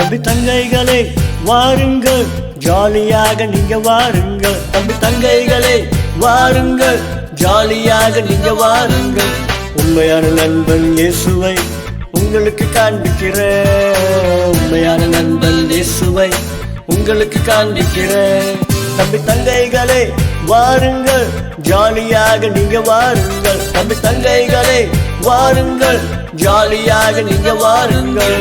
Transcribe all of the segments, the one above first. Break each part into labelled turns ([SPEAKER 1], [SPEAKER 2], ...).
[SPEAKER 1] தம்பி தங்கைகளே வாருங்கள், ஜாலியாக நீங்க வாருங்கள். தம்பி தங்கைகளே வாருங்கள், ஜாலியாக நீங்க வாருங்கள். உண்மையான நண்பன் இயேசுவை உங்களுக்கு காண்பிக்கிறேன். உண்மையான நண்பன் இயேசுவை உங்களுக்கு காண்பிக்கிறேன். தம்பி தங்கைகளே வாருங்கள், ஜாலியாக நீங்க வாருங்கள். தம்பி தங்கைகளே வாருங்கள், ஜாலியாக நீங்க வாருங்கள்.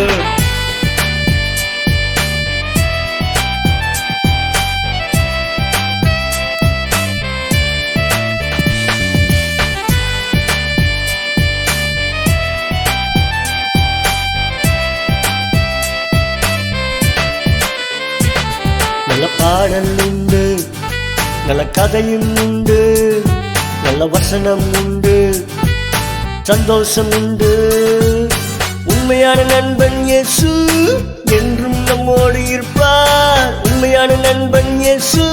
[SPEAKER 1] நல்ல பாடல் உண்டு, நல்ல கதையும் உண்டு, நல்ல வசனம் உண்டு, சந்தோஷம் உண்டு. உண்மையான நண்பன் இயேசு என்றும் நம்மோடு இருப்பார். உண்மையான நண்பன் இயேசு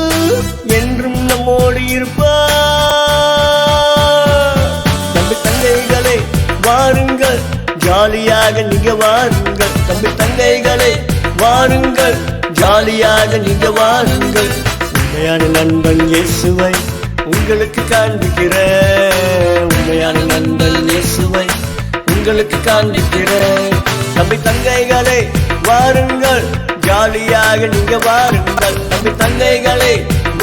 [SPEAKER 1] என்றும் நம்மோடு இருப்பார். தம்பி தங்கைகளே வாருங்கள், ஜாலியாக நீங்க வாருங்கள். தம்பி தங்கைகளே வாருங்கள், ஜாலியாக நீங்க வாருங்கள். உண்மையான நண்பன் இயேசுவை உங்களுக்கு காண்பிக்கிறேன். உண்மையான நண்பன் இயேசுவை உங்களுக்கு காண்பிக்கிறேன். தம்பி தங்கைகளே வாருங்கள், ஜாலியாக நீங்க வாருங்கள். தம்பி தங்கைகளே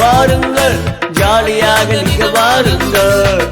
[SPEAKER 1] வாருங்கள், ஜாலியாக நீங்க வாருங்கள்.